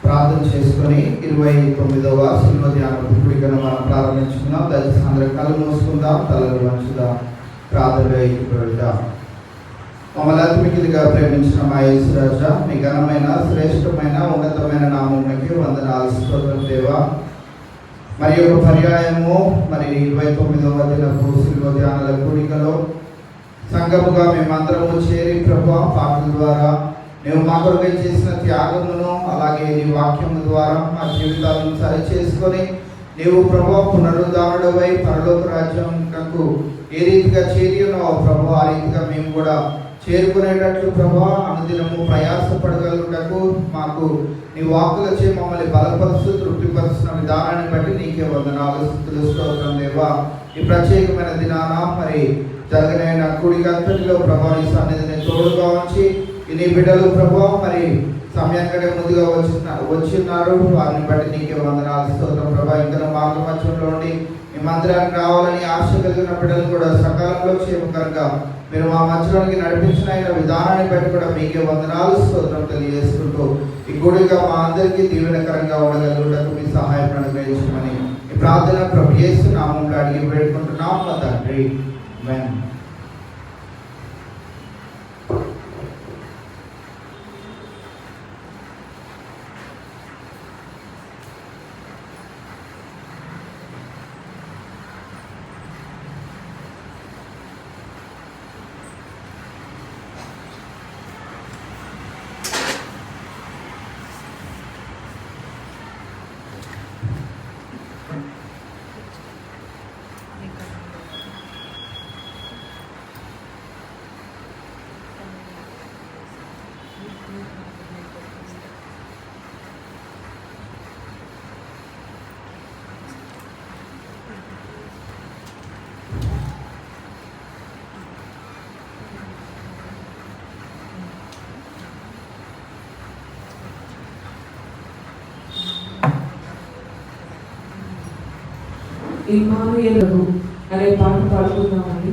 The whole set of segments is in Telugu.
ప్రార్థన చేసుకొని 29వ సిల్వ ధ్యాన కూడికను మనం ప్రారంభించుకుందాం. దయచేసి అందరూ కళ్ళు మూసుకుందాం, తలలు వంచుదాం, ప్రార్థనలో వెళ్దాం. మమ్మల్ని అతిమికిదిగా ప్రేమించిన మా యేసురాజా, మీ ఘనమైన శ్రేష్టమైన ఉన్నతమైన నామమునకి వందనాలు స్తోత్రం దేవా. మరి ఒక పర్యాయము 29వ దినపు సిల్వ ధ్యానాల కూడికలో సంఘముగా మేమందరము చేరి ప్రభువా పాటల ద్వారా నీవు మా కొరకై చేసిన త్యాగమును, అలాగే నీ వాక్యము ద్వారా మా జీవితాలను సరి చేసుకొని నీవు ప్రభువా పునరుద్ధారణుడవై పరలోక రాజ్యమునకు ఏ రీతిగా చేరినో ప్రభువా ఆ రీతిగా మేము కూడా చేరుకునేటట్లు ప్రభువా అనుదినము ప్రయాసపడగలుగుటకు మాకు నీ వాక్కులచే మమ్మల్ని బలపరుస్తూ తృప్తిపరుస్తున్న విధానాన్ని బట్టి నీకే వందనాలు స్తోత్రం దేవా. ఈ ప్రత్యేకమైన దినాన జరగనైన కూడికంతటిలో ప్రభా నీ సన్నిధిని తోడుగా ఉంచి నీ బిడ్డలు ప్రభా సమయానికంటే ముందుగా వచ్చిన్నారు, వారిని బట్టి నీకే వందనాలు స్తోత్రం ప్రభా. ఇంకా మార్గ మధ్యంలో ఉండి మీ మందిరానికి రావాలని ఆశ కలిగిన బిడ్డలు కూడా సకాలంలో క్షేమకరంగా మీరు మా మధ్యలోనికి నడిపించిన విధానాన్ని బట్టి కూడా మీకే వందనాలు స్తోత్రం తెలియజేసుకుంటూ ఈ కూడిక మా అందరికీ దీవెనకరంగా ఉండగలుగుటకు మీ సహాయం అనుగ్రహించమని ఈ ప్రార్థన ప్రభు యేసు నామములో అడిగి వేడుకుంటున్నాం మా తండ్రి. ఆమేన్. ఇమ్మానుయేలు అనే పాట పాడుకుందామండి.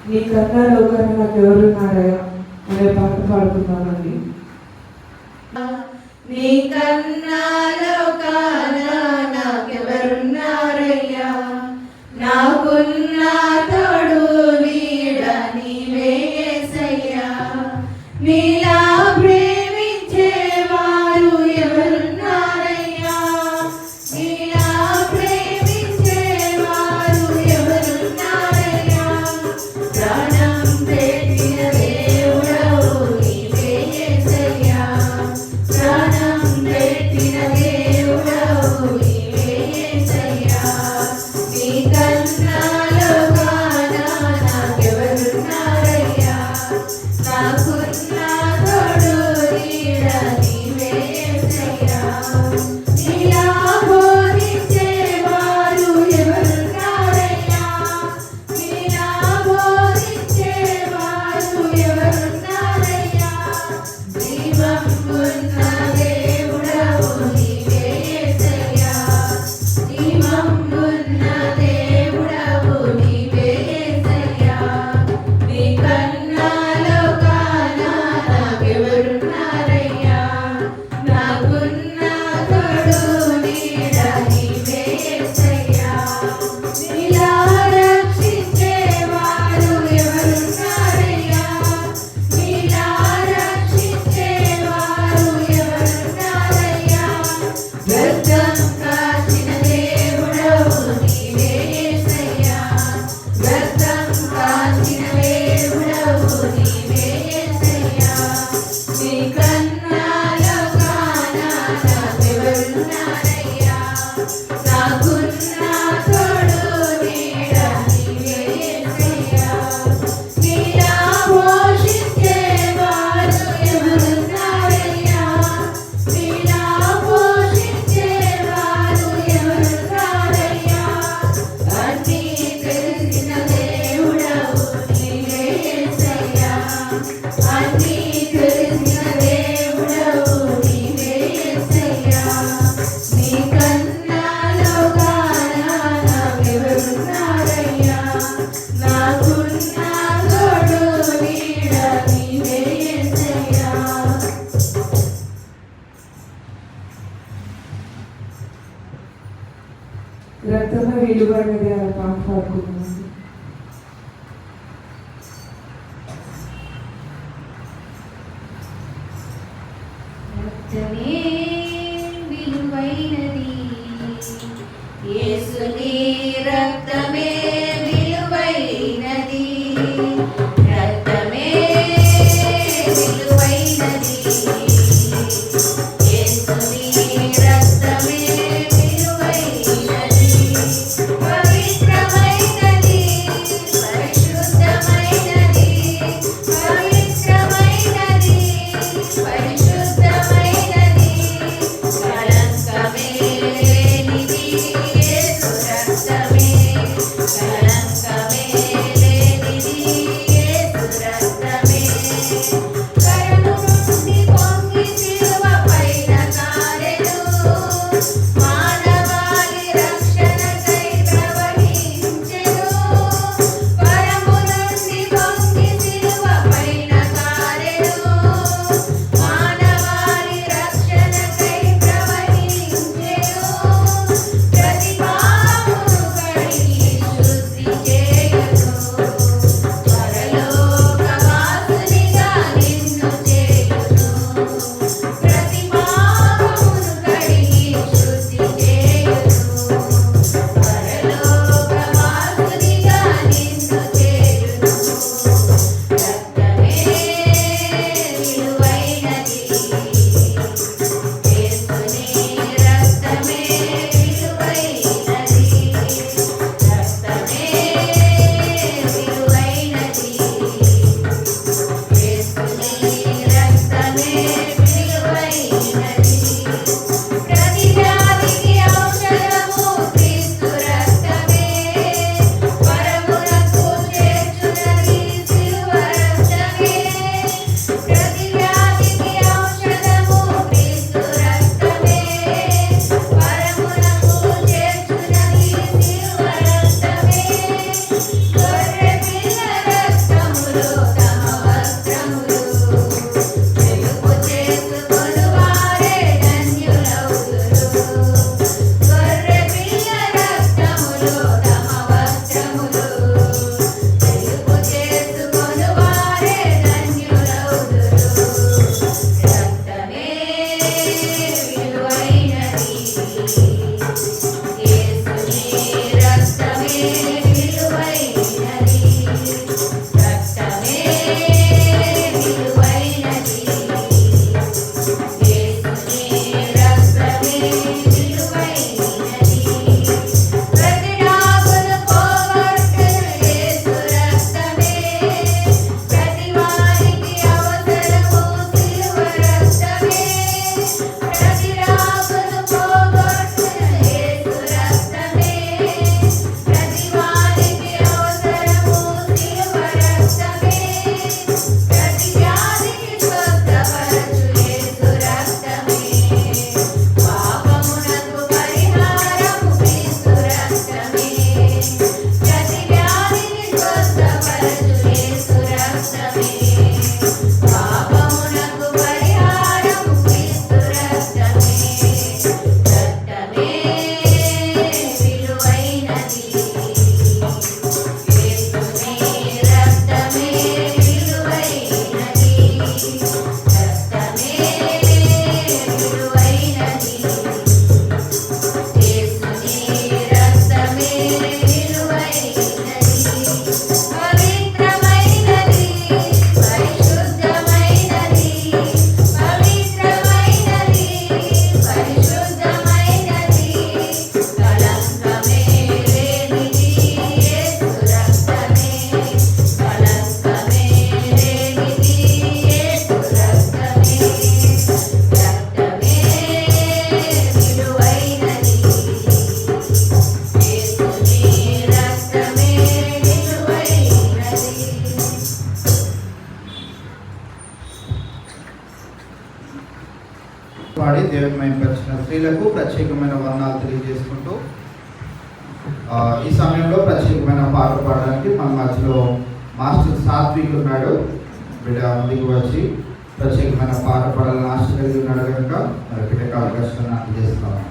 నీ కన్నా లోకాన్ని నాకు ఎవరున్నారయ్యా అనే పాట పాడుతున్నానండి. నీ కన్నా లోకాన నాకెవరున్నారయ్యా, నాకున్న తోడు నీడ నీవే యేసయ్యా. నీలా ప్రేమించేవారు ఎవరున్నారయ్యా, నీలా ప్రేమించేవారు ఎవరున్నారయ్యా. ప్రాణం పెట్టిన దేవుడవు నీవే యేసయ్యా, ప్రాణం పెట్టిన దేవుడవు నీవే యేసయ్యా. నీ కన్నా లోకాన నాకెవరున్నారయ్యా, నాకున్న తోడు నీడ నీవే యేసయ్యా. నీలా బోధించేవారు ఎవరున్నారయ్యా, నీలా బోధించేవారు ఎవరున్నారయ్యా. జీవమున్న దేవుడవు నీవే యేసయ్యా, జీవమున్న దేవుడవు నీవే యేసయ్యా. నీ కన్నా లోకాన నాకెవరున్నారయ్యా, నాకున్న తోడు నీడ నీవే యేసయ్యా. నీలా రక్షించేవారు ఎవరున్నారయ్యా, నీలా రక్షించేవారు ఎవరున్నారయ్యా. వ్యర్థం కాచిన దేవుడవు నీవే యేసయ్యా, వ్యర్థం కాచిన దేవుడవు నీవే యేసయ్యా. నీ కన్నా లోకాన నాకెవరున్నారయ్యా, నాకున్న తోడు నీడ నీవే యేసయ్యా. నీలా పోషించేవారు ఎవరున్నారయ్యా, నీలా పోషించేవారు ఎవరున్నారయ్యా. అన్నీ తెలిసిన దేవుడవు నీవే యేసయ్యా, అన్నీ తెలిసిన దేవుడవు నీవే యేసయ్యా. నీ కన్నా లోకాన నాకెవరున్నారయ్యా, నాకున్న తోడు నీడ నీవే యేసయ్యా. రక్తమే విలువైనది అనే పాట పాడుతున్నాను. రక్తమే విలువైనది, యేసుని రక్తమే విలువైనది, రక్తమే విలువైనది, యేసుని రక్తమే విలువైనది. పవిత్రమైనది, పరిశుద్ధమైనది, పవిత్రమైనది, పరిశుద్ధమైనది, కళంకమే లేనిది యేసు రక్తమే, స్త్రీలకు ప్రత్యేకమైన వర్ణాలు తెలియజేసుకుంటూ ఈ సమయంలో ప్రత్యేకమైన పాట పాడడానికి మన మధ్యలో మాస్టర్ సాత్విక్ ఉన్నాడు. బిడ్డ ముందుకు వచ్చి ప్రత్యేకమైన పాట పాడాలని ఆశ కలిగి ఉన్నాడు కనుక మరి బిడ్డకు అవకాశాన్ని అందజేస్తున్నాను.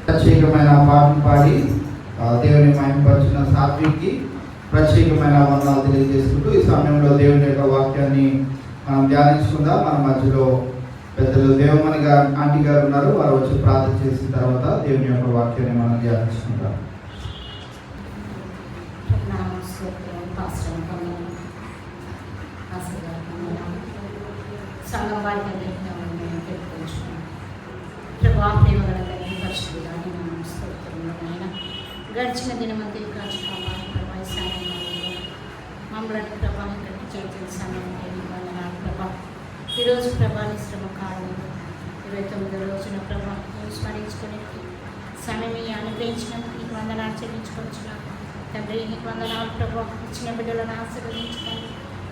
ప్రత్యేకమైన పాటను పాడి దేవుని మహిమపరిచిన సాత్విక్కి ప్రత్యేకమైన వందనాలు తెలియజేసుకుంటూ ఈ సమయంలో దేవుని యొక్క వాక్యాన్ని మనం ధ్యానించుకుందాం. మన మధ్యలో పెద్దలు దేవమణి గారు ఆంటీ గారు ఉన్నారు. వారు వచ్చి ప్రార్థన చేసిన తర్వాత దేవుని యొక్క వాక్యాన్ని మనం ధ్యానించుకుందాం. గడిచిన దినమంతా కాచి మమ్మల్ని ప్రభావం కట్టి చేతుల సమయం ప్రభా ఈరోజు ప్రభాని శ్రమ కాలం 29వ రోజున ప్రభా స్మరించుకునే సమయం అనుగ్రహించినందుకు నీకు వందనాలు చెల్లించుకొచ్చున్నాం తండ్రి. నీకు వందనాలు ప్రభా ఇచ్చిన బిడ్డలను ఆశీర్వదించుకొని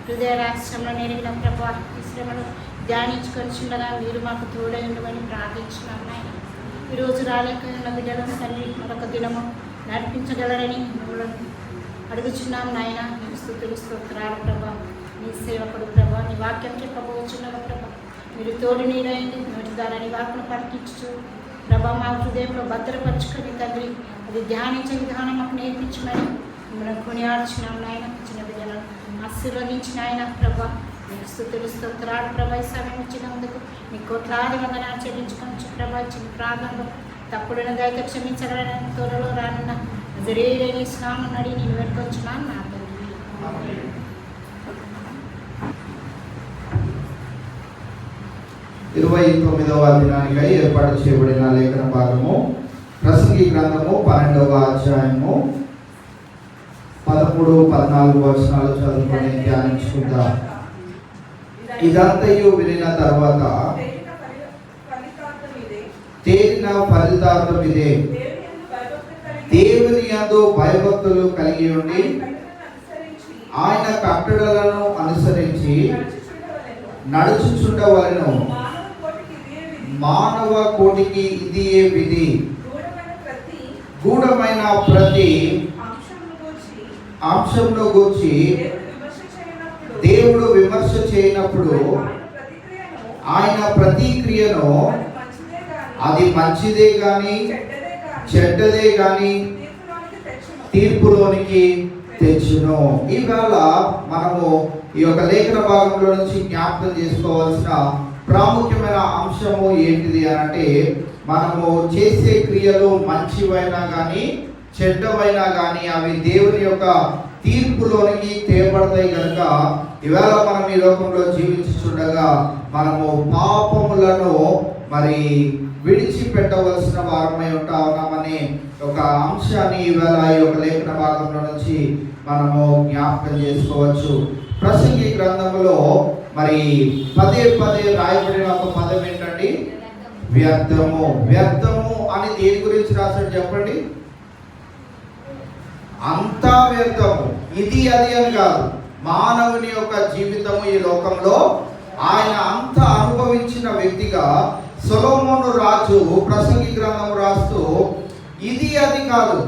హృదయ రాష్ట్రంలో నెరిగిన ప్రభా ఈ శ్రమను ధ్యానించుకొచ్చుండగా మీరు మాకు తోడై ఉండమని ప్రార్థించున్నాం నాయన. ఈరోజు రాలేకపోయిన బిడ్డలను తండ్రి మరొక దినము నడిపించగలరని మిమ్మల్ని అడుగుచున్నాం నాయన. నీకు స్తుతులు స్తోత్రాలు ప్రభా. నీ సేవకుడు ప్రభా నీ వాక్యం చెప్పబోచున్నావు ప్రభా. మీరు తోడు నీడైంది నోటి ద్వారా నీ వాక్యను పలికించు ప్రభా. మా హృదయంలో భద్రపరచుకొని తండ్రి అది ధ్యానించే విధానం మాకు నేర్పించమని మిమ్మల్ని కొనియాడుచున్నాం నాయన. చిన్న బిడ్డలను ఆశీర్వదించిన ఆయన ప్రభా. నీకు స్తుతులు స్తోత్రాలు ప్రభా. ఈ సమయం ఇచ్చినందుకు నీ కోట్లాది వందనాలు చెల్లించుకొని ప్రభా. ఇచ్చిన ప్రార్థనలో తప్పుడున్న దయతో క్షమించగలని త్వరలో రానున్న జరేడని స్నామం నడి నేను పెట్టుకొచ్చున్నాను నా తండ్రి. 29వ దినానికై ఏర్పాటు చేయబడిన లేఖన భాగము ప్రసంగి గ్రంథము 12వ అధ్యాయము 13-14 వచనాలు చదువుకొని ధ్యానించుకుందాం. ఇదంతయు వినిన తర్వాత తేలిన ఫలితార్థం ఇదే, దేవుని యందు భయభక్తులు కలిగి ఉండి ఆయన కట్టడలను అనుసరించి నడుచుచుండవలెను. మానవ కోటికి ఇది ఏ విధి. గూఢమైన ప్రతి అంశంలో గూర్చి దేవుడు విమర్శ చేయనప్పుడు ఆయన ప్రతిక్రియను అది మంచిదే గాని చెడ్డదే గాని తీర్పులోనికి తెచ్చును. ఈవేళ మనము ఈ యొక్క లేఖన భాగంలో నుంచి జ్ఞాపకం చేసుకోవాల్సిన ప్రాముఖ్యమైన అంశము ఏంటిది అని అంటే, మనము చేసే క్రియలు మంచివైనా కానీ చెడ్డవైనా కానీ అవి దేవుని యొక్క తీర్పులోనికి తేబడతాయి కనుక, ఇవాళ మనం ఈ లోకంలో జీవించుచుండగా మనము పాపములను మరి విడిచిపెట్టవలసిన వారమై ఉంటా ఉన్నామని ఒక అంశాన్ని ఇవాళ ఈ యొక్క లేఖన భాగంలో నుంచి మనము జ్ఞాపకం చేసుకోవచ్చు. ప్రసంగి గ్రంథంలో మరి పదే పదే రాయబడిన ఒక పదం ఏంటండి? వ్యర్థము. వ్యర్థము అని దేని గురించి రాశాడు చెప్పండి? అంతా వ్యర్థము, ఇది అది అని కాదు. మానవుని యొక్క జీవితము ఈ లోకంలో ఆయన అంత అనుభవించిన వ్యక్తిగా సొలొమోను రాజు ప్రసంగి గ్రంథం రాస్తూ, ఇది అది కాదు,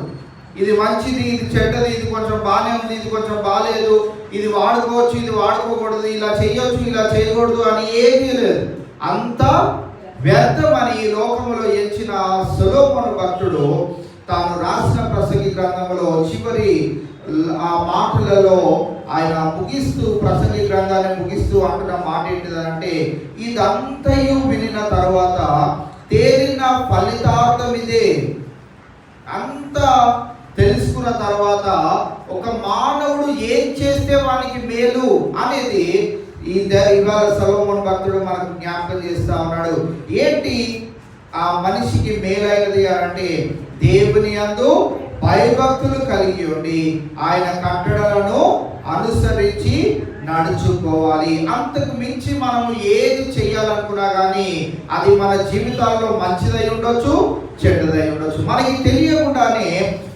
ఇది మంచిది, ఇది చెడ్డది, ఇది కొంచెం బాగానే ఉంది, ఇది కొంచెం బాగాలేదు, ఇది వాడుకోవచ్చు, ఇది వాడుకోకూడదు, ఇలా చేయొచ్చు, ఇలా చేయకూడదు అని ఏమీ లేదు, అంతా వ్యర్థమని ఈ లోకంలో ఎంచిన సొలొమోను భక్తుడు తాను రాసిన ప్రసంగి గ్రంథంలో చివరి ఆ మాటలలో ఆయన ముగిస్తూ, ప్రసంగి గ్రంథాన్ని ముగిస్తూ అంటున్న మాట ఏంటిదంటే, ఇదంతయు వినిన తర్వాత తేలిన ఫలితార్థం ఇదే. అంతా తెలుసుకున్న తర్వాత ఒక మానవుడు ఏం చేస్తే వానికి మేలు అనేది ఇవాళ సొలొమోను భక్తుడు మనకు జ్ఞాపకం చేస్తా ఉన్నాడు. ఏంటి ఆ మనిషికి మేలైనది అంటే, దేవుని యందు భయభక్తులు కలిగి ఉండి ఆయన కట్టడలను అనుసరించి నడుచుకోవాలి. అంతకు మించి మనము ఏది చేయాలనుకున్నా కానీ అది మన జీవితాల్లో మంచిదై ఉండొచ్చు, చెడ్డదై ఉండొచ్చు. మనకి తెలియకుండానే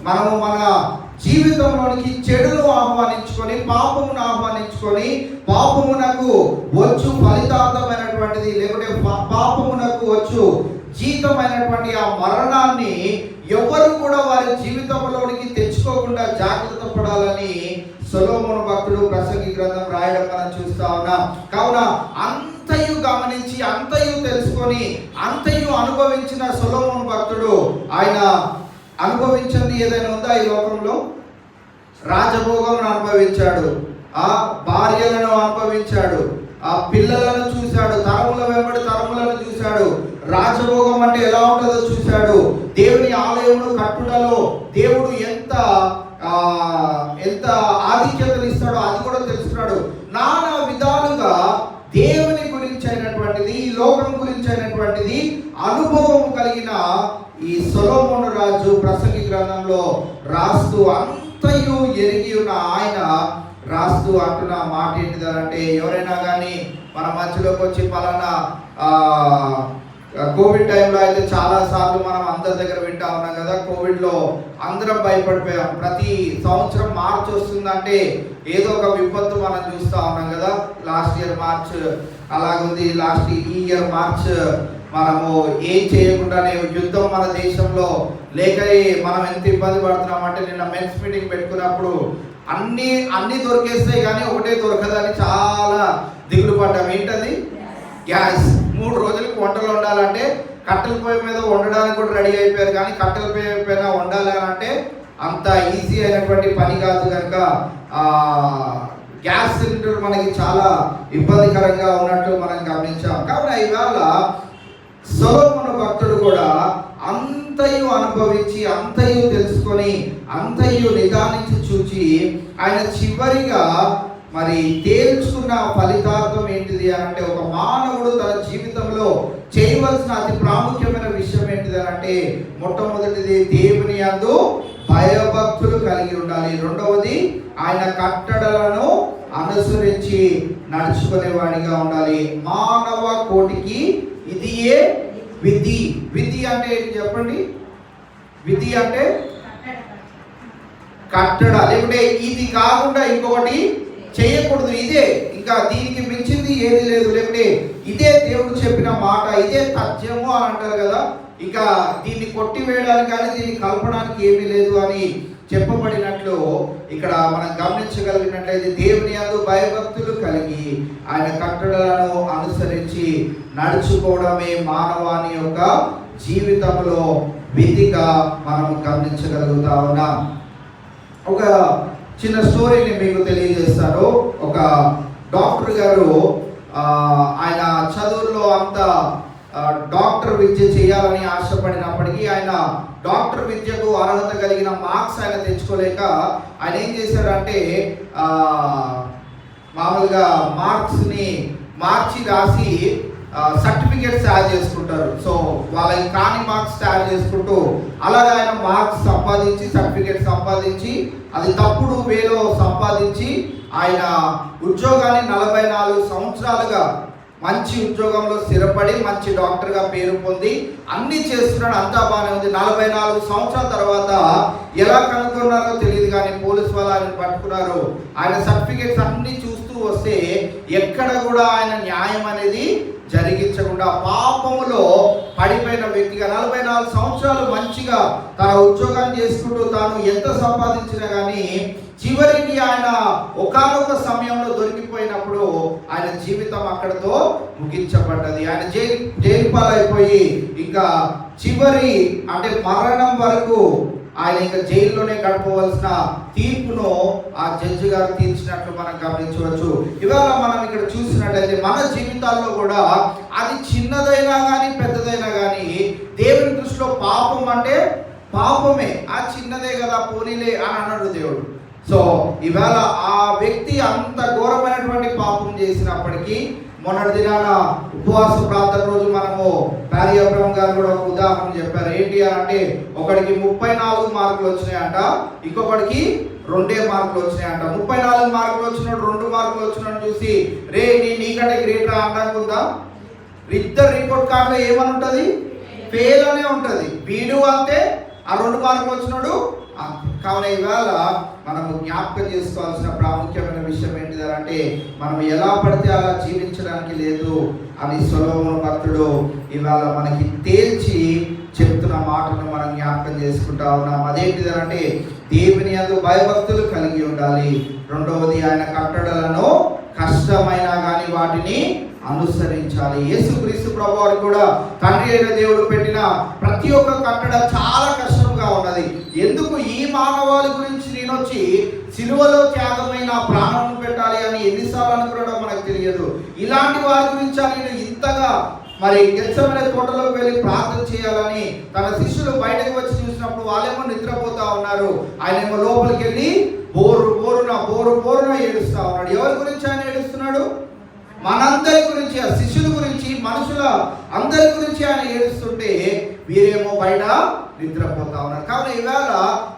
మనము మన జీవితంలోనికి చెడును ఆహ్వానించుకొని, పాపమును ఆహ్వానించుకొని, పాపమునకు వచ్చు ఫలితార్థమైనటువంటిది లేకుంటే పాపమునకు వచ్చు జీతమైనటువంటి ఆ మరణాన్ని ఎవరు కూడా వారి జీవితంలోనికి తెచ్చుకోకుండా జాగ్రత్త పడాలని సొలొమోను భక్తుడు ప్రసంగి గ్రంథం రాయడం మనం చూస్తా ఉన్నాం. కావున అంతయు గమనించి, అంతయు తెలుసుకొని, అంతయు అనుభవించిన సొలొమోను భక్తుడు ఆయన అనుభవించింది ఏదైనా ఉందా ఈ లోకంలో? రాజభోగమును అనుభవించాడు, ఆ భార్యలను అనుభవించాడు, ఆ పిల్లలను చూశాడు, తరముల వెంబడి తరములను చూశాడు, రాజభోగం అంటే ఎలా ఉంటుందో చూశాడు, దేవుని ఆలయమును కట్టుటలో దేవుడు ఎంత ఆధిక్యతలు ఇస్తాడో అది కూడా తెలుసుకున్నాడు. నానా విధాలుగా దేవుని గురించి అయినటువంటిది, ఈ లోకం గురించి అయినటువంటిది అనుభవం కలిగిన ఈ సొలొమోను రాజు ప్రసంగి గ్రంథంలో రాస్తూ, అంతయు ఎరిగి ఉన్న ఆయన రాస్తూ అంటున్న మాట ఏంటిదంటే, ఎవరైనా కానీ మన మధ్యలోకి వచ్చి పలానా కోవిడ్ టైంలో అయితే చాలా సార్లు మనం అందరి దగ్గర వింటా ఉన్నాం కదా, కోవిడ్లో అందరం భయపడిపోయాం. ప్రతి సంవత్సరం మార్చ్ వస్తుందంటే ఏదో ఒక విపత్తు మనం చూస్తూ ఉన్నాం కదా. లాస్ట్ ఇయర్ మార్చ్ అలాగుంది, ఈ ఇయర్ మార్చ్ మనము ఏం చేయకుండానే యుద్ధం మన దేశంలో లేక మనం ఎంత ఇబ్బంది పడుతున్నామంటే, నిన్న మెన్స్ మీటింగ్ పెట్టుకున్నప్పుడు అన్ని దొరికేస్తాయి కానీ ఒకటే దొరకదని చాలా దిగులు పడ్డాం. ఏంటది? గ్యాస్. 3 రోజులకు వంటలు వండాలంటే కట్టెల పొయ్యి మీద వండడానికి కూడా రెడీ అయిపోయారు, కానీ కట్టెల పొయ్యి పైన వండాలి అంటే అంత ఈజీ అయినటువంటి పని కాదు కనుక గ్యాస్ సిలిండర్ మనకి చాలా ఇబ్బందికరంగా ఉన్నట్టు మనం గమనించాం. కావున ఇవాళ సొలొమోను భక్తుడు కూడా అంతయు అనుభవించి, అంతయు తెలుసుకొని, అంతయు నిదానించి చూచి ఆయన చివరిగా మరి తేల్చుకున్న ఫలితార్థం ఏంటిది అంటే, ఒక మానవుడు తన జీవితంలో చేయవలసిన అతి ప్రాముఖ్యమైన విషయం ఏంటిది అంటే, మొట్టమొదటిది దేవుని యందు భయభక్తులు కలిగి ఉండాలి. రెండవది ఆయన కట్టడలను అనుసరించి నడుచుకునేవాడిగా ఉండాలి. మానవ కోటికి ఇదియే విధి. విధి అంటే ఏంటి చెప్పండి? విధి అంటే కట్టడ, లేకుంటే ఇది కాకుండా ఇంకొకటి చేయకూడదు, ఇదే, ఇంకా దీనికి మించింది ఏది లేదు, లేకుంటే ఇదే దేవుడు చెప్పిన మాట, ఇదే తథ్యము అని అంటారు కదా. ఇక దీన్ని కొట్టివేయడానికి కానీ దీన్ని కలపడానికి ఏమీ లేదు అని చెప్పబడినట్లు ఇక్కడ మనం గమనించగలిగినట్లయితే, దేవుని యందు భయభక్తులు కలిగి ఆయన కట్టడలను అనుసరించి నడుచుకోవడమే మానవాని యొక్క జీవితంలో విధిగా మనం గమనించగలుగుతా ఉన్నాం. ఒక చిన్న స్టోరీని మీకు తెలియజేస్తాను. ఒక డాక్టర్ గారు ఆయన చదువుల్లో అంత డాక్టర్ విద్య చేయాలని ఆశపడినప్పటికీ ఆయన డాక్టర్ విద్యకు అర్హత కలిగిన మార్క్స్ ఆయన తెచ్చుకోలేక ఆయన ఏం చేశారంటే మామూలుగా మార్క్స్ని మార్చి రాసి సర్టిఫికేట్స్ తయారు చేసుకుంటారు. సో వాళ్ళకి కాని మార్క్స్ తయారు చేసుకుంటూ అలాగే ఆయన మార్క్స్ సంపాదించి సర్టిఫికేట్ సంపాదించి అది తప్పుడు వేలో సంపాదించి ఆయన ఉద్యోగాన్ని 44 సంవత్సరాలుగా మంచి ఉద్యోగంలో స్థిరపడి మంచి డాక్టర్గా పేరు పొంది అన్నీ చేస్తున్నాడు. అంతా బాగానే ఉంది. 44 సంవత్సరాల తర్వాత ఎలా కనుక్కున్నారో తెలియదు కానీ పోలీసు వాళ్ళు ఆయన పట్టుకున్నారు. ఆయన సర్టిఫికేట్స్ అన్నీ చూస్తూ వస్తే ఎక్కడ కూడా ఆయన న్యాయం అనేది జరిగించకుండా పాపములో పడిపోయిన వ్యక్తిగా 44 సంవత్సరాలు మంచిగా తన ఉద్యోగాన్ని చేసుకుంటూ తాను ఎంత సంపాదించినా కానీ చివరికి ఆయన ఒకానొక సమయంలో దొరికిపోయినప్పుడు ఆయన జీవితం అక్కడితో ముగించబడ్డది. ఆయన జైలు పాలైపోయి ఇంకా చివరి అంటే మరణం వరకు ఆయన ఇంకా జైల్లోనే గడపవలసిన తీర్పును ఆ జడ్జి గారు తీర్చినట్లు మనం గమనించవచ్చు. ఇవాళ మనం ఇక్కడ చూసినట్లయితే మన జీవితాల్లో కూడా అది చిన్నదైనా కానీ పెద్దదైనా కానీ దేవుని దృష్టిలో పాపం అంటే పాపమే. ఆ చిన్నదే కదా పోనీలే అని అన్నాడు దేవుడు. సో ఇవాళ ఆ వ్యక్తి అంత ఘోరమైనటువంటి పాపం చేసినప్పటికీ మొన్నటి దినాన ఉపవాస ప్రార్థన రోజు మనము ప్యారీ అబ్రహం గారు కూడా ఒక ఉదాహరణ చెప్పారు. ఏంటి అని అంటే ఒకడికి 34 మార్కులు వచ్చినాయంట, ఇంకొకడికి 2 మార్కులు వచ్చినాయంట. 34 మార్కులు వచ్చినాడు 2 మార్కులు వచ్చినాడు చూసి రే నీకంటే గ్రేట్ అనడానికి ఉందా? ఇద్దరు రిపోర్ట్ కార్డులో ఏమని ఉంటుంది? ఫెయిల్ అనే ఉంటుంది. వీడు అంతే, ఆ 2 మార్కులు వచ్చినాడు. కావున ఇవాళ మనము జ్ఞాపకం చేసుకోవాల్సిన ప్రాముఖ్యమైన విషయం ఏంటిదంటే మనం ఎలా పడితే అలా జీవించడానికి లేదు అని సొలొమోను భక్తుడు ఇవాళ మనకి తేల్చి చెప్తున్న మాటను మనం జ్ఞాపకం చేసుకుంటా ఉన్నాం. అదేంటిదంటే దేవుని యందు భయభక్తులు కలిగి ఉండాలి. రెండవది ఆయన కట్టడలను కష్టమైనా కానీ వాటిని అనుసరించాలి. యేసుక్రీస్తు ప్రభువారు కూడా తండ్రి అయిన దేవుడు పెట్టిన ప్రతి ఒక్క కట్టడ చాలా కష్టంగా ఉన్నది. ఎందుకు ఈ మానవాళి గురించి నేను వచ్చి సిలువలో త్యాగమైన ప్రాణం పెట్టాలి అని ఎన్నిసార్లు అనుకున్నాడో మనకు తెలియదు. ఇలాంటి వారి గురించి నేను ఇంతగా మరి గెత్సెమనే తోటలోకి వెళ్ళి ప్రార్థన చేయాలని తన శిష్యులు బయటకు వచ్చి చూసినప్పుడు వాళ్ళేమో నిద్రపోతా ఉన్నారు. ఆయనేమో లోపలికి వెళ్ళి బోరున ఏడుస్తా ఉన్నాడు. ఎవరి గురించి ఆయన ఏడుస్తున్నాడు? మనందరి గురించి, ఆ శిష్యుల గురించి, మనుషుల అందరి గురించి ఆయన ఏడుస్తుంటే వీరేమో బయట నిద్రపోతా ఉన్నారు. కావున ఈవేళ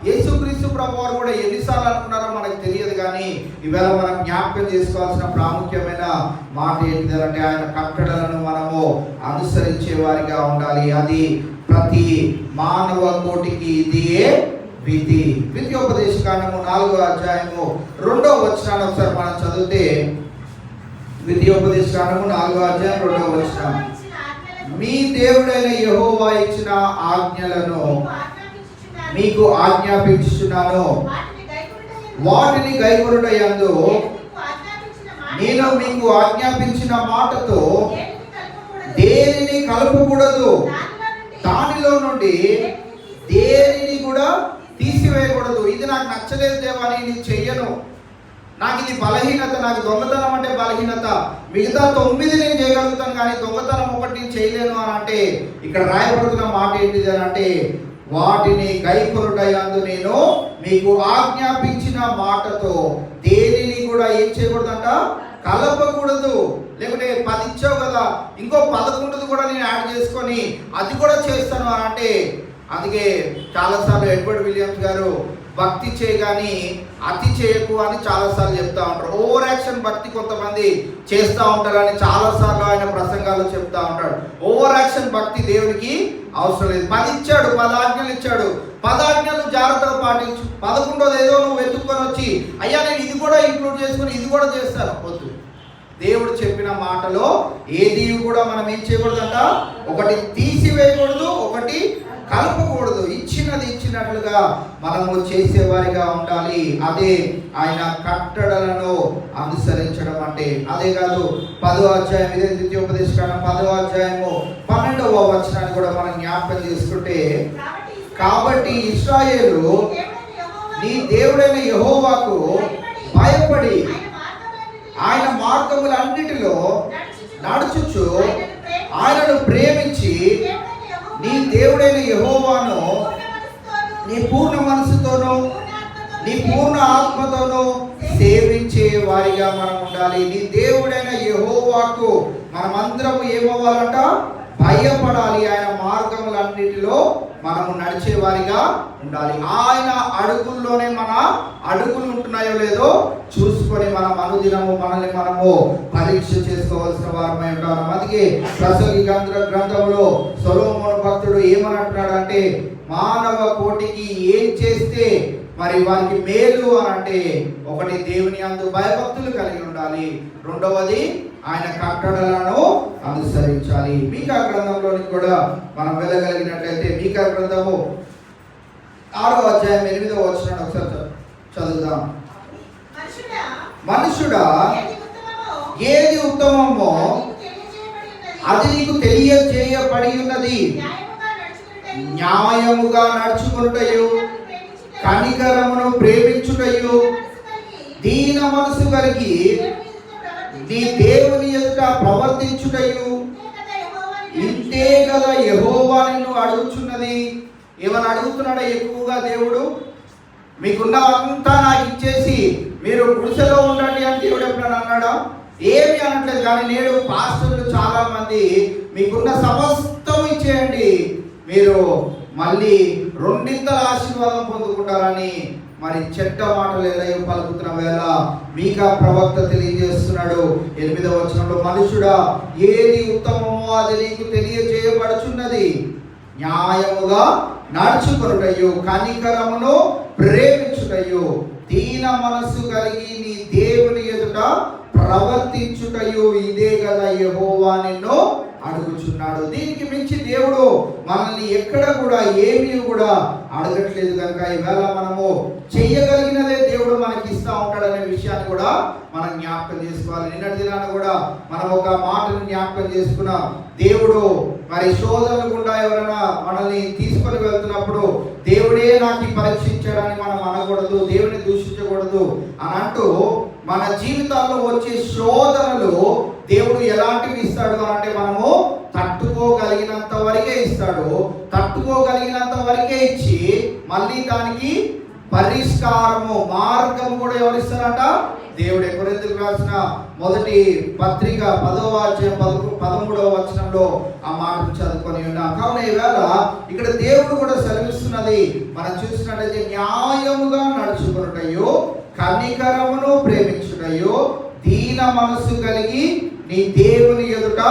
యేసుక్రీస్తు ప్రభువారు కూడా ఎన్నిసార్లు అనుకున్నారో మనకు తెలియదు కానీ ఈవేళ మనం జ్ఞాపకం చేసుకోవాల్సిన ప్రాముఖ్యమైన మాట ఏంటిదంటే ఆయన కట్టడలను మనము అనుసరించే వారిగా ఉండాలి. అది ప్రతి మానవ కోటికి ఇదియే విధి. ద్వితీయోపదేశకాండము 4వ అధ్యాయము 2వ వచనాన్ని ఒకసారి మనం చదివితే, ద్వితీయోపదేశకాండము 4వ అధ్యాయం 2వ వచనం, మీ దేవుడైన యెహోవా ఇచ్చిన ఆజ్ఞలను మీకు ఆజ్ఞాపించుచున్నాను, వాటిని గైకొనుటయందు నేను మీకు ఆజ్ఞాపించిన మాటతో దేనిని కలుపకూడదు, దానిలో నుండి దేనిని కూడా తీసివేయకూడదు. ఇది నాకు నచ్చలేదు దేవా, నేను చెయ్యను, నాకు ఇది బలహీనత, నాకు దొంగతనం అంటే బలహీనత, మిగతా 9 నేను చేయగలుగుతాను కానీ దొంగతనం ఒకటి నేను చేయలేను అని అంటే ఇక్కడ రాయబడుతున్న మాట ఏంటిది అని అంటే వాటిని గైకొనుటయందు నేను మీకు ఆజ్ఞాపించిన మాటతో దేనిని కూడా ఏం చేయకూడదంట, కలపకూడదు. లేకుంటే 10 ఇచ్చావు కదా, ఇంకో 11 కూడా నేను యాడ్ చేసుకొని అది కూడా చేస్తాను అని అంటే. అందుకే చాలాసార్లు ఎడ్వర్డ్ విలియమ్స్ గారు భక్తి చేయగాని అతి చేయకు అని చాలాసార్లు చెప్తా ఉంటారు. ఓవర్ యాక్షన్ భక్తి కొంతమంది చేస్తూ ఉంటారని చాలాసార్లు ఆయన ప్రసంగాలు చెప్తా ఉంటాడు. ఓవర్ యాక్షన్ భక్తి దేవునికి అవసరం లేదు. 10 ఇచ్చాడు, 10 ఆజ్ఞలు ఇచ్చాడు, 10 ఆజ్ఞలు జాగ్రత్తగా పాటించు. 11వ ఏదో నువ్వు వెతుక్కొని వచ్చి అయ్యా నేను ఇది కూడా ఇంక్లూడ్ చేసుకుని ఇది కూడా చేస్తాను, వద్దు. దేవుడు చెప్పిన మాటలో ఏది కూడా మనం ఏం చేయకూడదంట, ఒకటి తీసివేయకూడదు, ఒకటి కలపకూడదు. ఇచ్చినది ఇచ్చినట్లుగా మనము చేసేవారిగా ఉండాలి. అదే ఆయన కట్టడలను అనుసరించడం అంటే. అదే కాదు 10వ అధ్యాయం, ఇదే ద్వితీయోపదేశకాండం 10వ అధ్యాయము 12వ వచనాన్ని కూడా మనం జ్ఞాపకం చేసుకుంటే, కాబట్టి ఇశ్రాయేలు నీ దేవుడైన యెహోవాకు భయపడి ఆయన మార్గములన్నిటిలో నడుచుచు ఆయనను ప్రేమించి నీ దేవుడైన యెహోవాను నీ పూర్ణ మనసుతోనూ నీ పూర్ణ ఆత్మతోనూ సేవించే వారిగా మనం ఉండాలి. నీ దేవుడైన యెహోవాకు మనమందరం ఏమవ్వాలంట? భయపడాలి. ఆయన మార్గములన్నిటిలో మనము నడిచే వారిగా ఉండాలి. ఆయన అడుగుల్లోనే మన అడుగులు ఉంటున్నాయో లేదో చూసుకొని మనం అనుదినము మనల్ని మనము పరీక్ష చేసుకోవాల్సిన వారమై ఉంటాం. అందుకే ప్రసంగి గ్రంథంలో సొలొమోను భక్తుడు ఏమనంటున్నాడు అంటే, మానవ కోటికి ఏం చేస్తే మరి వారికి మేలు అని అంటే, ఒకటి దేవుని యందు భయభక్తులు కలిగి ఉండాలి, రెండవది ఆయన కట్టడలను అనుసరించాలి. మీకా గ్రంథంలోని కూడా మనం వెళ్ళగలిగినట్లయితే మీకా గ్రంథము 6వ అధ్యాయం 8వ వచనాన్ని ఒకసారి చదువుదాం. మనుషుడా ఏది ఉత్తమమో అది నీకు తెలియజేయబడి ఉన్నది. న్యాయముగా నడుచుకొనుటయు కనికరమును ప్రేమించుటయు దీన మనసు కలిగి నీ దేవుని ఎదుట ప్రవర్తించుటయు ఇంతే కదా యెహోవా నిన్ను అడుగుచున్నది. ఏమని అడుగుతున్నాడా ఎక్కువగా దేవుడు? మీకున్న అంతా నాకు ఇచ్చేసి మీరు గుడిసెలో ఉండండి అని దేవుడు ఎప్పుడైనా అన్నాడా? ఏమి అనట్లేదు. కానీ నేడు పాస్టర్లు చాలా మంది మీకున్న సమస్తం ఇచ్చేయండి, మీరు మళ్ళీ రెండింతల ఆశీర్వాదం పొందుకుంటారని మరి చెడ్డ మాటలు ఎలాగో పలుకుతున్న వేళ మీకా ప్రవక్త తెలియజేస్తున్నాడు 8వ వచనంలో, మనుషుడా ఏది ఉత్తమమో అది నీకు తెలియజేయబడుచున్నది. న్యాయముగా నడుచుకొనుటయు కనికరమును ప్రేమించుటయు దీన మనస్సు కలిగి నీ దేవుని ఎదుట ప్రవర్తించుటయు ఇదే కదా యెహోవా నిన్ను అడుగుచున్నాడు. దీనికి మించి దేవుడు మనల్ని ఎక్కడ కూడా ఏమీ కూడా అడగట్లేదు కనుక ఈవేళ మనము చెయ్యగలిగినదే దేవుడు మనకి ఇస్తూ ఉంటాడనే విషయాన్ని కూడా మనం జ్ఞాపకం చేసుకోవాలి. నిన్నటి దినాన కూడా మనం ఒక మాటను జ్ఞాపకం చేసుకున్నాం. దేవుడు మరి శోధనలు గుండా ఎవరైనా మనల్ని తీసుకొని వెళ్తున్నప్పుడు దేవుడే నాకు పరీక్షించడాన్ని మనం అనకూడదు, దేవుని దూషించకూడదు అని అంటూ మన జీవితాల్లో వచ్చే శోధనలు దేవుడు ఎలాంటివి ఇస్తాడు అంటే మనము తట్టుకోగలిగినంత వరకే ఇస్తాడు. తట్టుకోగలిగినంత వరకే ఇచ్చి మళ్ళీ దానికి పరిష్కారము మార్గము కూడా ఎవరిస్తారట? దేవుడే. కొరింథీయులకు రాసిన మొదటి పత్రిక 10వ అధ్యాయం 13వ వచనంలో ఆ మాటను చదువుకొని ఉన్నాం. కావున ఈవేళ ఇక్కడ దేవుడు కూడా సెలవిస్తున్నది మనం చూసినట్లయితే, న్యాయముగా నడుచుకున్నటయో కనికరమును ప్రేమించుటయో దీన మనసు కలిగి నీ దేవుని ఎదుట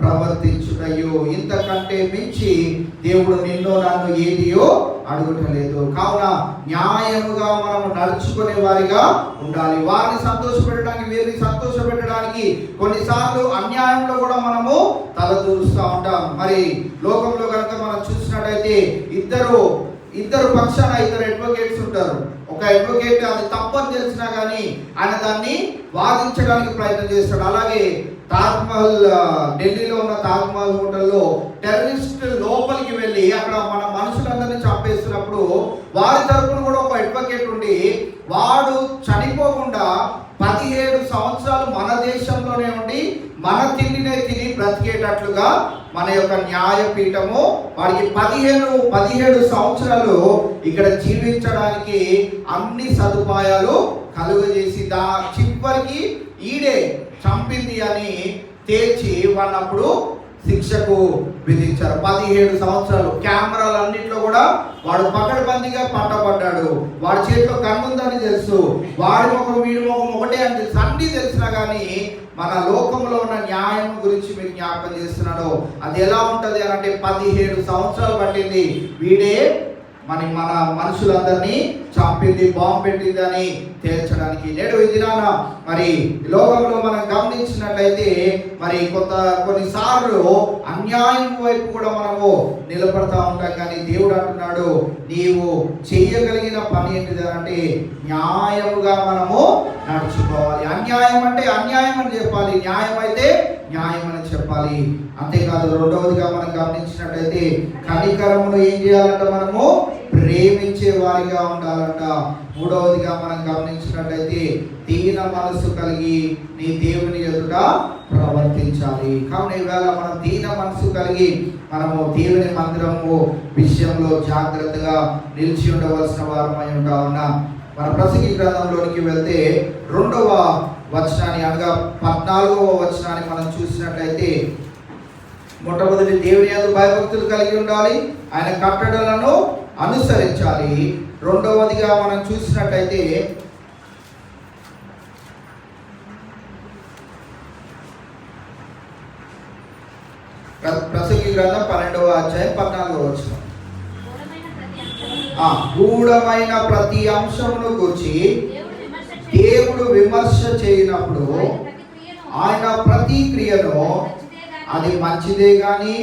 ప్రవర్తించుటయో. ఇంతకంటే మించి దేవుడు నిన్ను నన్ను ఏదియో అడుగుటలేదు. కావున న్యాయముగా మనము నడుచుకునే వారిగా ఉండాలి. వారిని సంతోషపెట్టడానికి, వీరిని సంతోషపెట్టడానికి కొన్నిసార్లు అన్యాయంలో కూడా మనము తలదూరుస్తూ ఉంటాం. మరి లోకంలో కనుక మనం చూసినట్టయితే ఇద్దరు పక్షాన ఇద్దరు అడ్వకేట్స్ ఉంటారు. ఒక అడ్వకేట్ అది తప్పని తెలిసినా కానీ ఆయన దాన్ని వాదించడానికి ప్రయత్నం చేస్తాడు. అలాగే తాజ్మహల్, ఢిల్లీలో ఉన్న తాజ్మహల్ హోటల్లో టెర్రరిస్ట్ లోపలికి వెళ్ళి అక్కడ మన మనుషులందరినీ చంపేస్తున్నప్పుడు వారి తరపున కూడా ఒక అడ్వకేట్ ఉండి వాడు చనిపోకుండా 17 సంవత్సరాలు మన దేశంలోనే ఉండి మన తిండినే తిని బ్రతికేటట్లుగా మన యొక్క న్యాయపీఠము వాడికి 17 సంవత్సరాలు ఇక్కడ జీవించడానికి అన్ని సదుపాయాలు కలుగజేసి చివరికి ఈడే చంపింది అని తేల్చి వాళ్ళప్పుడు శిక్షకు విధించారు. 17 సంవత్సరాలు. కెమెరాలన్నింటిలో కూడా వాడు పకడ్బందీగా పట్టబడ్డాడు. వాడి చేతిలో కన్నుందని తెలుసు, వాడి ముఖం వీడి ముఖం ఒకటే అని తెలుసు. అన్నీ తెలిసినా కానీ మన లోకంలో ఉన్న న్యాయం గురించి మీకు జ్ఞాపకం చేస్తున్నాడు. అది ఎలా ఉంటుంది అని అంటే 17 సంవత్సరాలు పట్టింది వీడే మన మనుషులందరినీ చంపింది, బాంబు పెట్టింది అని తేల్చడానికి. నేడు ఈ దినాన మరి లోకంలో మనం గమనించినట్లయితే మరి కొన్నిసార్లు అన్యాయం వైపు కూడా మనము నిలబడతా ఉంటాం. కానీ దేవుడు అంటున్నాడు, నీవు చెయ్యగలిగిన పని ఏంటిది అంటే న్యాయముగా మనము నడుచుకోవాలి. అన్యాయం అంటే అన్యాయం అని చెప్పాలి, న్యాయం అయితే న్యాయం అని చెప్పాలి. అంతేకాదు రెండవదిగా మనం గమనించినట్లయితే కనికరమును ఏం చేయాలంటే మనము ప్రేమించే వారిగా ఉండాలంట. మూడవదిగా మనం గమనించినట్లయితే దీన మనసు కలిగి నీ దేవుని ఎదుట ప్రవర్తించాలి. కావున ఈవేళ మనం దీన మనసు కలిగి మనము దేవుని మందిరము విషయంలో జాగ్రత్తగా నిలిచి ఉండవలసిన వారమై ఉంటా ఉన్నాం. మన ప్రసంగి గ్రంథంలోనికి వెళ్తే 2వ వచనాన్ని అనగా 14వ వచనాన్ని మనం చూసినట్లయితే మొట్టమొదటి దేవుని యందు భయభక్తులు కలిగి ఉండాలి, ఆయన కట్టడలను అనుసరించాలి. రెండవదిగా మనం చూసినట్లయితే ప్రసంగి గ్రంథం 12వ అధ్యాయం 14వ వచనం. గూఢమైన ప్రతి అంశమును గురించి దేవుడు విమర్శ చేయనప్పుడు ఆయన ప్రతి క్రియను అది మంచిదే గాని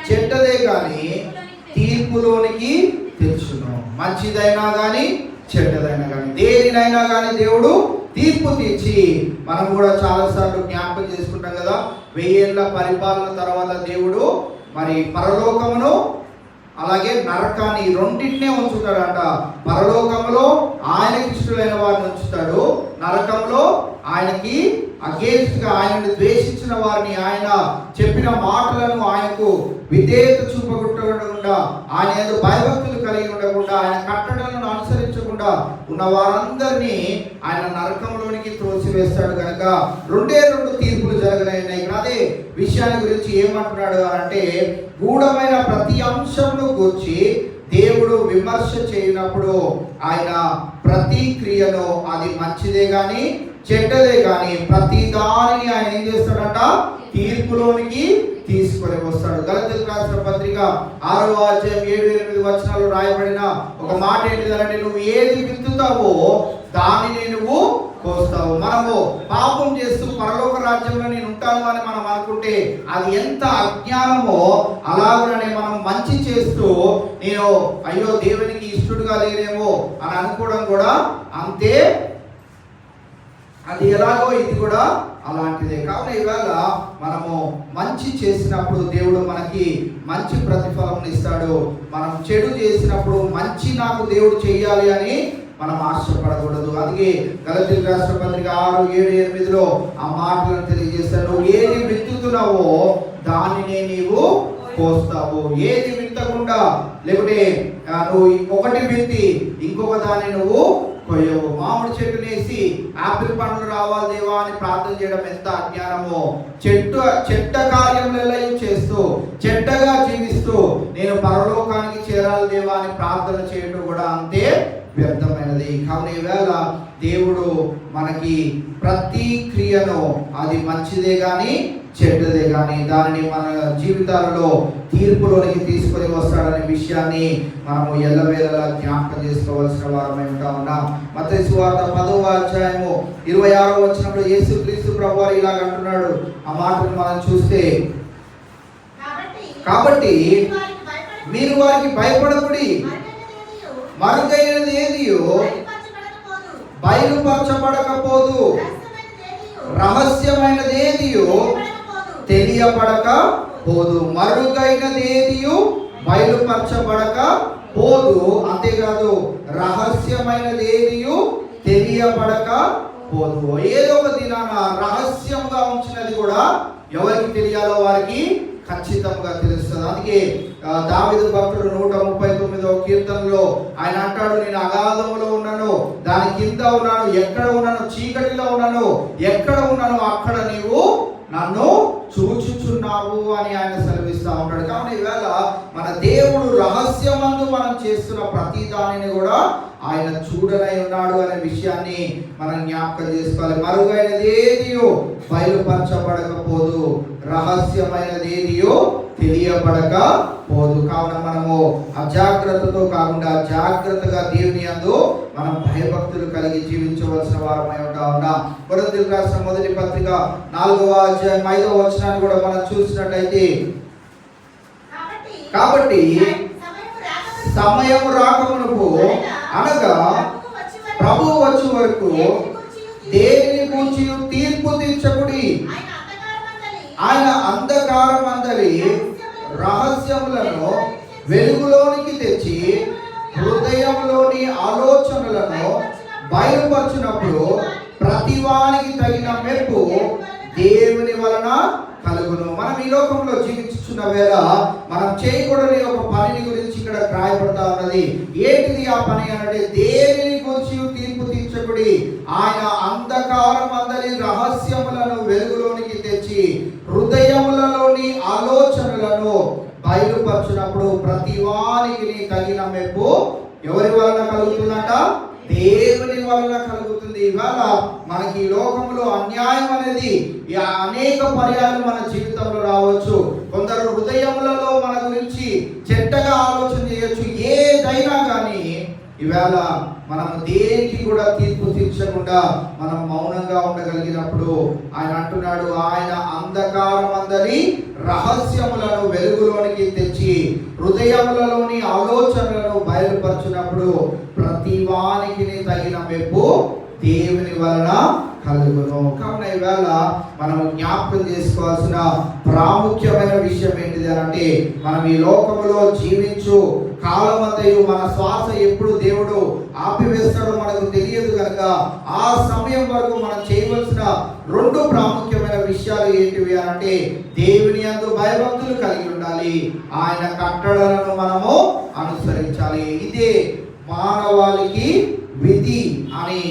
చెడ్డదే గాని తీర్పులోనికి తెచ్చును. మంచిదైనా గాని చెడ్డదైనా కానీ దేనినైనా కానీ దేవుడు తీర్పు తీర్చి, మనం కూడా చాలాసార్లు జ్ఞాపకం చేసుకుంటాం కదా, 1000 ఏళ్ల పరిపాలన తర్వాత దేవుడు మరి పరలోకమును అలాగే నరకాన్ని రెండింటినే ఉంచుతాడంట. పరలోకంలో ఆయనకి ఇష్టమైన వారిని ఉంచుతాడు, నరకంలో ఆయనకి అగేన్స్ట్గా ఆయనను ద్వేషించిన వారిని, ఆయన చెప్పిన మాటలను ఆయనకు విధేయత చూపకుండా, ఆయన ఏదో భయభక్తులు కలిగి ఉండకుండా, ఆయన కట్టడలను అనుసరించకుండా ఉన్న వారందరినీ ఆయన నరకంలోనికి త్రోసివేస్తాడు. కనుక 2 తీర్పులు జరగలేనాయి. అదే విషయాన్ని గురించి ఏమంటున్నాడు అంటే, గూఢమైన ప్రతి అంశంను గురించి దేవుడు విమర్శ చేయనప్పుడు ఆయన ప్రతి క్రియను అది మంచిదే గాని చెడ్డదే గాని ప్రతి దానిని ఆయన ఏం చేస్తాడంట, తీర్పులోనికి తీసుకొని వస్తాడు. గలతీయులకు రాసిన పత్రిక 6వ అధ్యాయం 7-8 వచనాలు రాయబడిన ఒక మాట ఏంటిదంటే, నువ్వు ఏది విత్తుతావో దానిని నువ్వు కోస్తావు. మనము పాపం చేస్తూ పరలోక రాజ్యంలో నేను ఉంటాను అని మనం అనుకుంటే అది ఎంత అజ్ఞానమో, అలాగనే మనం మంచి చేస్తూ నేను అయ్యో దేవునికి ఇష్టడుగా లేనేమో అని అనుకోవడం కూడా అంతే. అది ఎలాగో ఇది కూడా అలాంటిదే. కావున ఈవేళ మనము మంచి చేసినప్పుడు దేవుడు మనకి మంచి ప్రతిఫలం ఇస్తాడు. మనం చెడు చేసినప్పుడు మంచి నాకు దేవుడు చెయ్యాలి అని మనం ఆశపడకూడదు. అందుకే గలతీయులకు రాసిన పత్రిక 6:7-8లో ఆ మాటలను తెలియజేస్తాడు. నువ్వు ఏది విత్తుతున్నావో దానినే నీవు కోస్తావు. ఏది విత్తకుండా లేకుంటే నువ్వు ఒకటి విత్తి ఇంకొక దాన్ని నువ్వు కొయ్యవు. మామిడి చెట్టు నేసి ఆపిల్ పండ్లు రావాలి దేవా అని ప్రార్థన చేయడం ఎంత అజ్ఞానమో, చెడ్డ కార్యములలో చేస్తూ చెడ్డగా జీవిస్తూ నేను పరలోకానికి చేరాలి దేవా అని ప్రార్థన చేయడం కూడా అంతే వ్యర్థమైనది. కావున ఈవేళ దేవుడు మనకి ప్రతి క్రియను అది మంచిదే గాని చెడ్డదే కానీ దానిని మన జీవితాలలో తీర్పులోనికి తీసుకొని వస్తాడనే విషయాన్ని మనము ఎల్లవేళలా జ్ఞాపకం చేసుకోవాల్సిన వారమై ఉంటా ఉన్నాం. మత్తయి సువార్త 10వ అధ్యాయము 26వ వచనంలో యేసుక్రీస్తు ప్రభువారు ఇలాగ అంటున్నాడు. ఆ మాటను మనం చూస్తే, కాబట్టి మీరు వారికి భయపడకుడి, మరుగైనది ఏదియో బయలుపరచబడకపోదు, రహస్యమైనది ఏదియో తెలియబడకపోదు. మరుగైనది ఏదియో బయలుపరచబడకపోదు, అంతేకాదు రహస్యమైనది ఏదియో తెలియబడకపోదు. ఏదో ఒక దినాన రహస్యంగా ఉంచినది కూడా ఎవరికి తెలియాలో వారికి ఖచ్చితంగా తెలుస్తుంది. అందుకే దావీదు భక్తుడు 139వ కీర్తనలో ఆయన అంటాడు, నేను అగాధంలో ఉన్నాను, దాని కింద ఉన్నాను, ఎక్కడ ఉన్నాను, చీకటిలో ఉన్నాను, ఎక్కడ ఉన్నాను అక్కడ నీవు నన్ను చూచుచున్నావు అని ఆయన సెలవిస్తూ ఉంటాడు. కాబట్టి ఈవేళ మన దేవుడు రహస్యమందు మనం చేస్తున్న ప్రతి దానిని కూడా ఆయన చూడనై ఉన్నాడు అనే విషయాన్ని మనం జ్ఞాపకం చేసుకోవాలి. మరుగైనది ఏదియో బయలుపరచబడకపోదు, రహస్యమైనది ఏదియో తెలియబడకపోదు. కావున మనము అజాగ్రత్తతో కాకుండా జాగ్రత్తగా దేవుని యందు మనం భయభక్తులు కలిగి జీవించవలసిన వారమై ఉంటా ఉన్నాం. కొరింథీయులకు రాసిన మొదటి పత్రిక 4వ అధ్యాయం 5వ వచనాన్ని కూడా మనం చూసినట్లయితే, కాబట్టి సమయము రాకమునకు అనగా ప్రభువు వచ్చే వరకు దేనిని గూర్చి తీర్పు తీర్చకుడి, ఆయన అంధకారమందలి రహస్యములను వెలుగులోనికి తెచ్చి హృదయంలోని ఆలోచనలను బయలుపరచినప్పుడు ప్రతివానికి తగిన మెప్పు దేవుని వలన కలుగును. మనం ఈ లోకంలో జీవించుచున్న వేళ మనం చేయకూడని ఒక పనిని గురించి ఇక్కడ రాయబడతా ఉన్నది. ఏంటిది ఆ పని అంటే, దేనిని గురించి తీర్పు తీర్చకుడి, ఆయన అంధకారం అందరి రహస్యములను వెలుగులోనికి తెచ్చి హృదయములలోని ఆలోచనలను బయలుపరచినప్పుడు ప్రతివానికి తగిన మెప్పు ఎవరి వలన కలుగుతుందంట? దేవుని వలన కలుగుతుంది. ఇవాళ మనకి ఈ లోకంలో అన్యాయం అనేది అనేక పర్యాలు మన జీవితంలో రావచ్చు. కొందరు హృదయములలో మన గురించి చెడ్డగా ఆలోచన చేయొచ్చు. ఏదైనా కానీ ఈవేళ మనం దేనికి కూడా తీర్పు తీర్చకుండా మనం మౌనంగా ఉండగలిగినప్పుడు ఆయన అంటున్నాడు, ఆయన అంధకారం అందరి రహస్యములను వెలుగులోనికి తెచ్చి హృదయములలోని ఆలోచనలను బయలుపరచినప్పుడు ప్రతివానికి తగిన మెప్పు దేవుని వలన కలుగును. కావున ఈవేళ మనం జ్ఞాపకం చేసుకోవాల్సిన ప్రాముఖ్యమైన విషయం ఏంటిది అంటే, మనం ఈ లోకంలో జీవించు కాలమంతయు మన శ్వాస ఎప్పుడు దేవుడు ఆపివేస్తాడో మనకు తెలియదు కనుక ఆ సమయం వరకు మనం చేయవలసిన 2 ప్రాముఖ్యమైన విషయాలు ఏంటివి అంటే, దేవుని యందు భయభక్తులు కలిగి ఉండాలి, ఆయన కట్టడలను మనము అనుసరించాలి. ఇదే మానవాళికి విధి అని.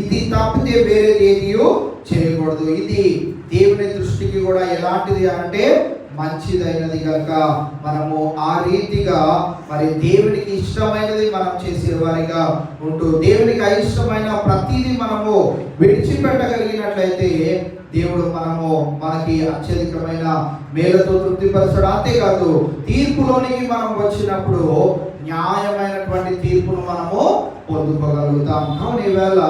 ఇది తప్పితే వేరేది ఏదియో చేయకూడదు. ఇది దేవుని దృష్టికి కూడా ఎలాంటిది అంటే మంచిదైనది కనుక మనము ఆ రీతిగా మరి దేవునికి ఇష్టమైనది మనం చేసేవారిగా ఉంటూ దేవునికి అయిష్టమైన ప్రతిదీ మనము విడిచిపెట్టగలిగినట్లయితే దేవుడు మనకి అత్యధికమైన మేలతో తృప్తిపరచడం. అంతేకాదు తీర్పులోనికి మనం వచ్చినప్పుడు న్యాయమైనటువంటి తీర్పును మనము పొందుకోగలుగుతాం. కావున ఈవేళ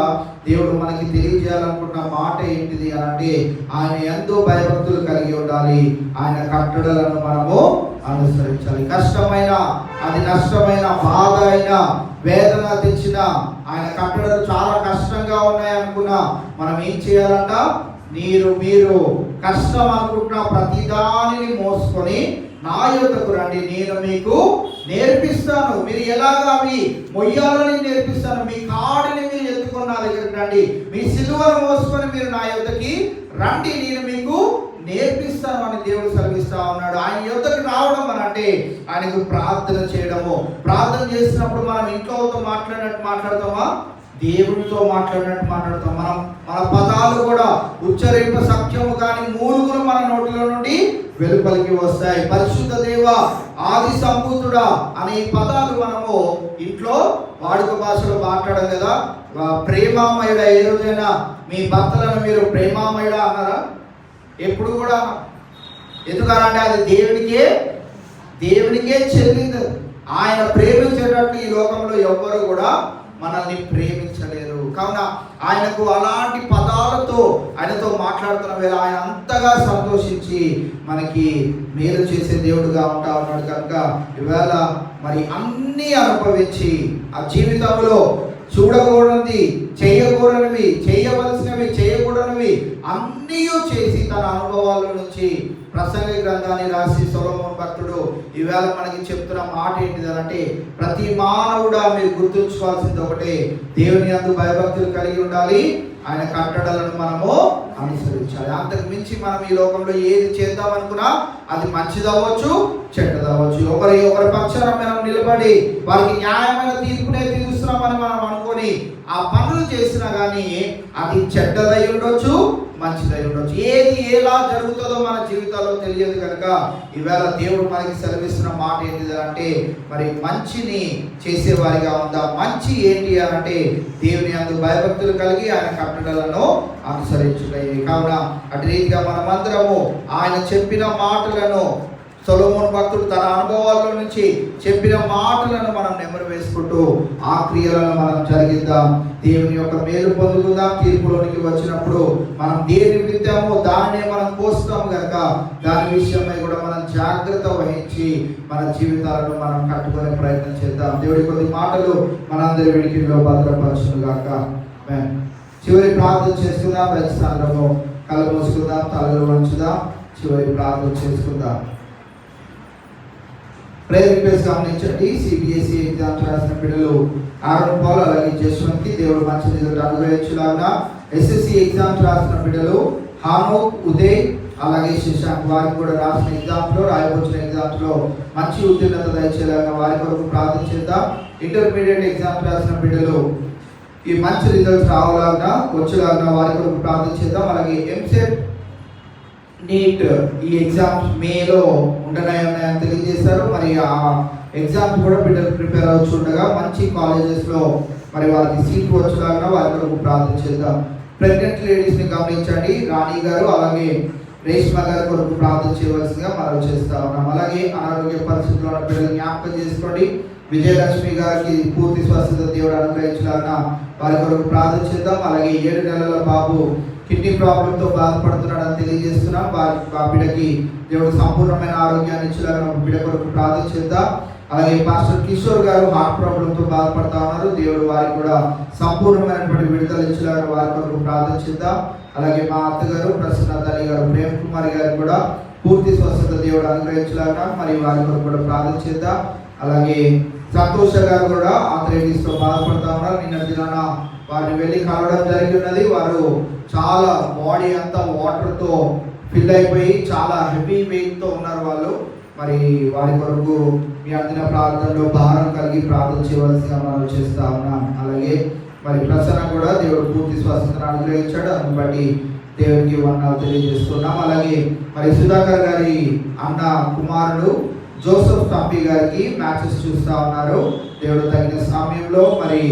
దేవుడు మనకి తెలియజేయాలనుకున్న మాట ఏంటిది అంటే, ఆయన ఎంతో భయభక్తులు కలిగి ఉండాలి, ఆయన కట్టడలను మనము అనుసరించాలి. కష్టమైన, అది నష్టమైన, బాధ అయినా, వేదన తెచ్చిన ఆయన కట్టడలు చాలా కష్టంగా ఉన్నాయి అనుకున్నా మనం ఏం చేయాలంట? మీరు కష్టం అనుకుంటున్న ప్రతిదానిని మోసుకొని నా యొద్దకు రండి, నేను మీకు నేర్పిస్తాను. మీరు ఎలాగా అవి మొయ్యాలని నేర్పిస్తాను. మీ కాడిని మీరు ఎత్తుకొని నా దగ్గరికి రండి, మీ సిలువను మోసుకొని మీరు నా యొద్దకి రండి, నేను మీకు నేర్పిస్తాను అని దేవుడు సెలవిస్తా ఉన్నాడు. ఆయన యొద్దకు రావడం అని అంటే ఆయనకు ప్రార్థన చేయడము. ప్రార్థన చేసినప్పుడు మనం ఇంట్లోతో మాట్లాడినట్టు మాట్లాడతామా? దేవుడితో మాట్లాడినట్టు మాట్లాడతాం. మన పదాలు కూడా ఉచ్చరింప సత్యము కానీ మూలుగులు మన నోటిలో నుండి వెలుపలికి వస్తాయి. పరిశుద్ధ దేవ, ఆది సంభూతుడా అనే ఈ పదాలు మనము ఇంట్లో వాడుక భాషలో మాట్లాడడం కదా. ప్రేమామయుడా, ఏ రోజైనా మీ భర్తలను మీరు ప్రేమామయుడా అన్నారా? ఎప్పుడు కూడా ఎందుకనంటే అది దేవునికే చెందింది. ఆయన ప్రేమించేటట్టు ఈ లోకంలో ఎవ్వరు కూడా మనల్ని ప్రేమించలేరు. కావున ఆయనకు అలాంటి పదాలతో ఆయనతో మాట్లాడుతున్న వేళ ఆయన అంతగా సంతోషించి మనకి మేలు చేసే దేవుడుగా ఉంటా ఉన్నాడు. కనుక ఈవేళ మరి అన్నీ అనుభవించి ఆ జీవితంలో చూడకూడనిది, చేయకూడనివి, చేయవలసినవి, చేయకూడనివి అన్నీ చేసి తన అనుభవాల నుంచి ప్రసంగ గ్రంథాన్ని రాసి సొలొమోను భక్తుడు ఈవేళ మనకి చెప్తున్న మాట ఏంటిదంటే, ప్రతి మానవుడా మీరు గుర్తుంచుకోవాల్సింది ఒకటే, దేవుని యందు భయభక్తులు కలిగి ఉండాలి, ఆయన కట్టడలను మనము అనుసరించాలి. అంతకు మించి మనం ఈ లోకంలో ఏది చేద్దాం అనుకున్నా అది మంచిదవ్వచ్చు, చెడ్డదవ్వచ్చు. ఒకరి పక్షాన మనం నిలబడి వారికి న్యాయమైన తీర్పునే తీరుస్తున్నామని మనం అనుకొని ఆ పనులు చేసినా కానీ అది చెడ్డదై ఉండొచ్చు, మంచిదై ఉండొచ్చు. ఏది ఎలా జరుగుతుందో మన జీవితాల్లో తెలియదు కనుక ఈవేళ దేవుడు మనకి సెలవిస్తున్న మాట ఏంటిది అంటే, మరి మంచిని చేసేవారిగా ఉందా. మంచి ఏంటి అని అంటే దేవుని యందు భయభక్తులు కలిగి ఆయన కట్టడలను అనుసరించుతాయి. కావున అటు రీతిగా మనమందరము ఆయన చెప్పిన మాటలను, సొలొమోను భక్తుడు తన అనుభవాల్లో నుంచి చెప్పిన మాటలను మనం నెమరు వేసుకుంటూ ఆ క్రియలను మనం జరిగిద్దాం. దేవుని యొక్క మేలు పొందుకుందాం. తీర్పులోనికి వచ్చినప్పుడు మనం దేని విత్తామో దాన్నే మనం కోస్తాం కనుక దాని విషయమై కూడా మనం జాగ్రత్త వహించి మన జీవితాలను మనం కట్టుకునే ప్రయత్నం చేద్దాం. దేవుడి కొద్ది మాటలు మనందరి విడికిలో భద్రపరచును గాక. చివరి ప్రార్థన చేసుకుందాం. ప్రతిసారము కళ్ళు మూసుకుందాం, తలలు వంచుదాం, చివరి ప్రార్థన చేసుకుందాం. ప్రేయర్ రిక్వెస్ట్ గమనించండి. సిబిఎస్ఈ ఎగ్జామ్స్ రాసిన పిల్లలు ఆరోన్ పాల్ అలాగే జస్వంత్ కి దేవుడు మంచి రిజల్ట్ అనుగ్రహించులాగా. ఎస్ఎస్సి ఎగ్జామ్స్ రాసిన బిడ్డలు హానోక్, ఉదయ్ అలాగే శశాంక్ వారికి కూడా రాసిన ఎగ్జామ్స్ లో రాయబోచిన ఎగ్జామ్స్ లో మంచి ఉత్తీర్ణత దయచేలాగా వారి కొరకు ప్రార్థన చేద్దాం. ఇంటర్మీడియట్ ఎగ్జామ్స్ రాసిన బిడ్డలు ఈ మంచి రిజల్ట్స్ రావాలన్నా వచ్చేలాగా వారి కొరకు ప్రార్థన చేద్దాం. అలాగే ఎంసెట్, నీట్ ఈ ఎగ్జామ్స్ మేలో ఉన్నాయని తెలియజేశారు. మరి ఆ ఎగ్జామ్స్ కూడా బిడ్డలు ప్రిపేర్ అవుతూ ఉండగా మంచి కాలేజెస్లో మరి వారికి సీట్ వచ్చేలాగా వారి కొరకు ప్రార్థన చేద్దాం. ప్రెగ్నెంట్ లేడీస్ని గమనించండి. రాణి గారు అలాగే రేష్మ గారి కొరకు ప్రార్థన చేయవలసిందిగా మనం చేస్తా ఉన్నాం. అలాగే అనారోగ్య పరిస్థితుల్లో ఉన్న బిడ్డలు జ్ఞాపకం చేసుకోండి. విజయలక్ష్మి గారికి పూర్తి స్వస్థత దేవుడు అనుగ్రహించాలన్న వారి కొరకు ప్రార్థన చేద్దాం. అలాగే 7 నెలల బాబు కిడ్నీ ప్రాబ్లంతో బాధపడుతున్నాడని తెలియజేస్తున్నాం. ఆ బిడ్డకి దేవుడు సంపూర్ణమైన ఆరోగ్యాన్ని ఇచ్చేలాగా బిడ్డ కొరకు ప్రార్థన చేద్దాం. అలాగే పాస్టర్ కిషోర్ గారు హార్ట్ ప్రాబ్లంతో బాధపడతా ఉన్నారు. దేవుడు వారికి కూడా సంపూర్ణమైనటువంటి విడుదల ఇచ్చేలాగా వారి కొరకు ప్రార్థన చేద్దాం. అలాగే మా అత్తగారు ప్రసన్న తల్లి గారు ప్రేమ్ కుమార్ గారికి కూడా పూర్తి స్వస్థత దేవుడు అనుగ్రహించేలాగా మరి వారి కొరకు కూడా ప్రార్థన చేద్దాం. అలాగే సంతోష గారు కూడా ఆర్థరైటిస్ తో బాధపడతా ఉన్నారు. నిన్న దినాన వారిని వెళ్ళి కలవడం జరిగి ఉన్నది. వారు చాలా బాడీ అంతా వాటర్ తో ఫిల్ అయిపోయి చాలా హెవీ వెయిట్ తో ఉన్నారు వాళ్ళు. మరి వారి కొరకు మీ అందిన ప్రార్థనలో భారం కలిగి ప్రార్థన చేయవలసిగా మనం చేస్తా ఉన్నాం. అలాగే మరి ప్రసన్న కూడా దేవుడు పూర్తి స్వస్థతను అనుగ్రహించాడు. దాన్ని బట్టి దేవునికి వందనాలు తెలియజేస్తున్నాం. అలాగే మరి సుధాకర్ గారి అన్న కుమారుడు జోసెఫ్ తంపి గారికి మ్యాచెస్ చూస్తూ ఉన్నారు. దేవుడు తగిన సమయంలో మరి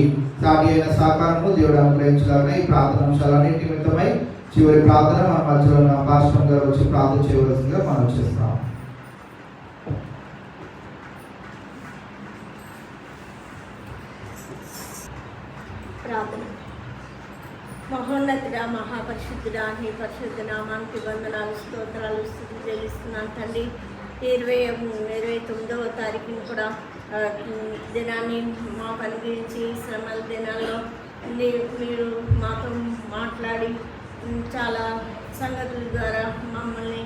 సాటి అయిన సహకారము దేవుడు అనుగ్రహించాలని ఈ ప్రార్థన అంశాలన్నింటి నిమిత్తమై చివరి ప్రార్థన మన మధ్యలో ఉన్న పాస్టర్ గారు వచ్చి ప్రార్థన చేయవలసిందిగా మనం చేస్తాం. ప్రార్థన. మహోన్నతుడా, మహాపరిశుద్ధుడా, నీ పరిశుద్ధ నామానికి వందనాలు, స్తోత్రాలు, స్తుతి చెల్లిస్తున్నాను తండ్రి. 29వ తారీఖున కూడా దినాన్ని మాకు అనుగ్రహించి శ్రమల దినాల్లో మీరు మాతో మాట్లాడి చాలా సంగతుల ద్వారా మమ్మల్ని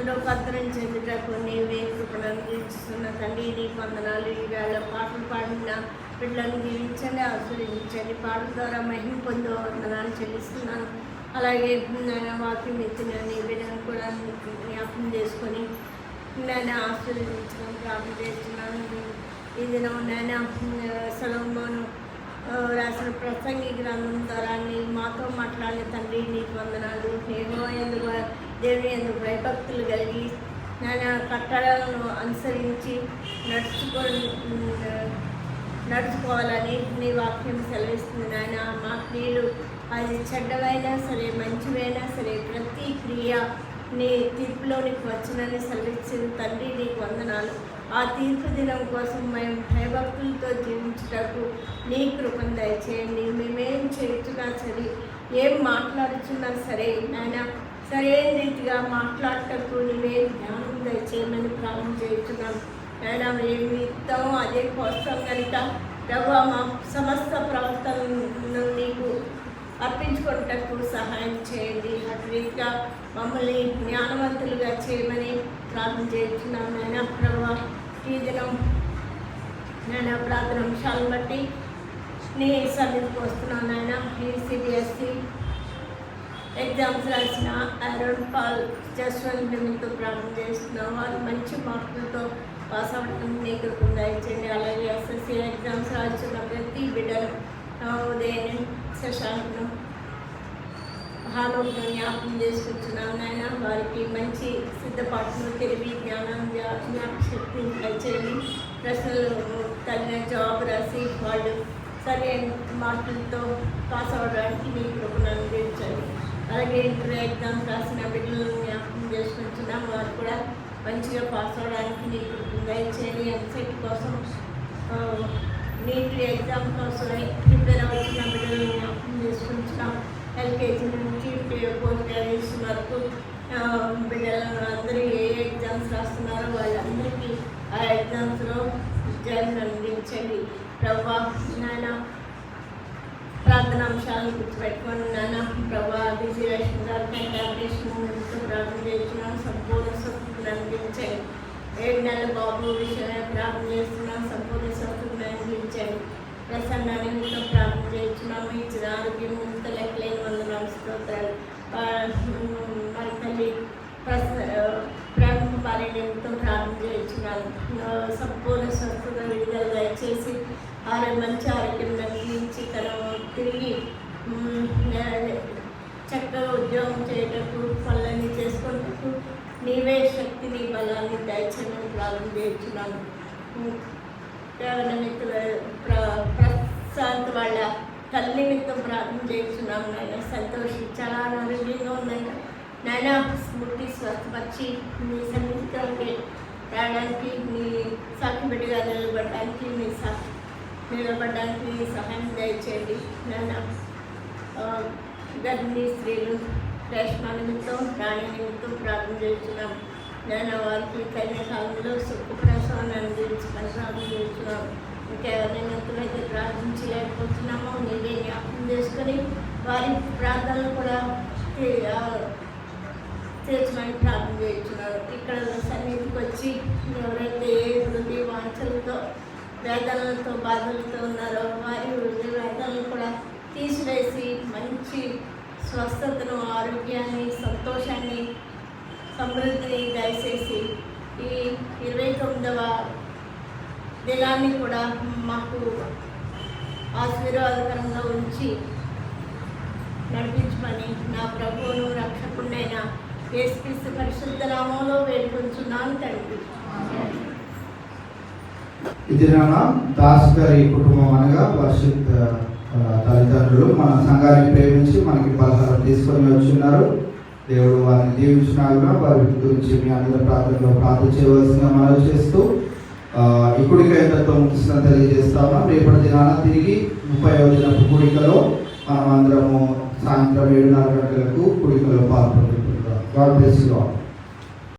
రూపాంతరం చెందుటకు నీవే కృపను అనుగ్రహిస్తున్న తండ్రి, నీ వందనాలు. ఈవేళ పాటలు పాడిన బిడ్డలను దీవించండి, ఆశీర్వదించండి. పాట ద్వారా మహిమ పొందో వందనాలు చెల్లిస్తున్నాను. అలాగే నేను వాక్యం ఎత్తిన నీ బిడ్డను కూడా జ్ఞాపకం చేసుకొని నేను ఆశీర్వదించడం ప్రార్థన చేస్తున్నాను. ఈ దినం నేను సొలొమోను రాసిన ప్రసంగి గ్రంథం ద్వారా మాతో మాట్లాడిన తండ్రి నీకు వందనాలు. నేను ఎందుకు దేవుని ఎందుకు భయభక్తులు కలిగి నేను కట్టడాలను అనుసరించి నడుచుకోవాలని నీ వాక్యం సెలవిస్తుంది నాయన. మా క్రియలు అది చెడ్డవైనా సరే మంచివైనా సరే ప్రతి క్రియ నీ తీర్పులోనికి వచ్చినని సెలవిచ్చిన తండ్రి నీకు వందనాలు. ఆ తీర్పు దినం కోసం మేము భయభక్తులతో జీవించుటకు నీ కృపను దయచేయండి. మేమేం చేస్తున్నా సరే, ఏం మాట్లాడుతున్నా సరే నాయన సరైన రీతిగా మాట్లాడటకు నీవే జ్ఞానం దయచేయమని ప్రారంభం చేస్తున్నాం నాయన. ఏమి ఇస్తామో అదే కోసం కనుక ప్రభు మా సమస్త ప్రవర్తనను నీకు అర్పించుకుంటకు సహాయం చేయండి. అటు రీతిగా మమ్మల్ని జ్ఞానవంతులుగా చేయమని ప్రార్థన చేస్తున్నాం నాయన. ప్రభు ఈ దినం నాయన ప్రార్థన అంశాలను బట్టి నీ సన్నిధికి వస్తున్నాను నాయన. ఈ సిబిఎస్ఈ ఎగ్జామ్స్ రాసిన ఆరోన్ పాల్ జస్వంత్ నిమిత్తం ప్రార్థన చేస్తున్నాం. వారు మంచి మార్కులతో పాస్ అవ్వడం నీకు దయచేయండి. అలాగే ఎస్ఎస్సి ఎగ్జామ్స్ రాస్తున్న ప్రతి బిడ్డను ఉదయం శశాంక్ను హాలోను జ్ఞాపకం చేసుకుంటున్నాం నాయన. వారికి మంచి సిద్ధపాటును తెలివి జ్ఞానం జ్ఞాపశక్తిని దయచేయండి. ప్రశ్నలు తగిన జాబ్ రాసి వాళ్ళు సరైన మార్కులతో పాస్ అవ్వడానికి మీ కృపను అందించండి. అలాగే ఇంటర్ ఎగ్జామ్స్ రాసిన బిడ్డలను జ్ఞాపకం చేసుకుంటున్నాం. వారు కూడా మంచిగా పాస్ అవ్వడానికి నీ కృపను దయచేయండి. ఎంసెట్ కోసం నీట్ ఎగ్జామ్ కోసం ప్రిపేర్ అవుతున్న బిడ్డలను జ్ఞాపకం చేసుకుంటున్నాం. ఎల్కేజీ నుంచి పోస్ట్ గ్రాడ్యుయేషన్ వరకు బిడ్డలను అందరూ ఏ ఎగ్జామ్స్ రాస్తున్నారో వాళ్ళందరికీ ఆ ఎగ్జామ్స్లో విజయాన్ని అందించండి. ప్రభా నాయన ప్రార్థన అంశాలను గుర్తుపెట్టుకొని నాన్న ప్రభా విజయలక్ష్మి గారు కంటాబ్రేషన్ ప్రార్థన చేస్తున్నాను. సంపూర్ణ స్వస్థతను అందించండి. 7 నెలల బాబు విషయమే ప్రార్థన చేస్తున్నాం. సంపూర్ణ స్వస్థతను అనుభవించండి. ప్రసన్న నిమిత్తం ప్రార్థన చేస్తున్నాము. ఇచ్చిన ఆరోగ్యం ఇంత లెక్కలేని వందనాలు స్తోత్రాలు. మరి తల్లి ప్రేమ భార్య నిమిత్తం ప్రార్థన చేస్తున్నాను. సంపూర్ణ స్వస్థత విడుదల దయచేసి మంచి ఆరోగ్యం కలిగించి తను తిరిగి చక్కగా ఉద్యోగం చేయటకు పనులన్నీ చేసుకుంటూ నీవే శక్తిని బలాన్ని దయచేయమని ప్రార్థన చేస్తున్నాను. ప్రశాంత్ వాళ్ళ తల్లి నిమిత్తం ప్రార్థన చేస్తున్నాము. నాయన సంతోషి చాలా ఆరోగ్యంగా ఉందండి. నాయన స్మృతి స్వస్థపరిచి నీ సన్నిధికి రావడానికి నీ సాక్షి బిడ్డగా నిలబడడానికి సహాయం దయచేయండి. నాయన గర్భిణీ స్త్రీలు రేష్మా నిమిత్తం రాణి నిమిత్తం ప్రార్థన చేస్తున్నాం. నేను వారికి కలిగిన కాలంలో సుఖ ప్రసవాన్ని అందించుకొని ప్రార్థన చేస్తున్నాం. ఇంకెవరైనా ఎంతమైతే ప్రార్థించలేకపోతున్నామో నీవే జ్ఞాపకం చేసుకొని వారి ప్రార్థనలు కూడా తీర్చమని ప్రార్థన చేస్తున్నారు. ఇక్కడ సన్నిధికి వచ్చి ఎవరైతే ఏ హృదయ వాంఛలతో వేదనలతో బాధలతో ఉన్నారో వారి హృదయ వేదనలు కూడా తీసివేసి మంచి స్వస్థతను, ఆరోగ్యాన్ని, సంతోషాన్ని, సమృద్ధిని దయచేసి ఈ 29వ దినాన్ని కూడా మాకు ఆశీర్వాదకరంగా ఉంచి నడిపించమని నా ప్రభువును రక్షకుడైన యేసుక్రీస్తు పరిశుద్ధ నామములో వేడుకొంచున్నాను తండ్రి. ఇది దాస్ గారి కుటుంబం అనగా వర్షిత్ తల్లిదండ్రులు మన సంఘాన్ని ప్రేమించి మనకి పలహారం తీసుకొని వచ్చున్నారు. దేవుడు వారిని దీవించినారుగా వారి గురించి మీ అందరి ప్రార్థనలో ప్రార్థన చేయవలసిందిగా మనవి చేస్తూ ఇకుడికైతే ముగిసిన తెలియజేస్తాము. రేపటి దినాన తిరిగి 30వ దినపు కూడికలో మనం అందరము సాయంత్రం 7:30 గంటలకు కూడికలో పాల్పంచుకుంటాం. God bless you all.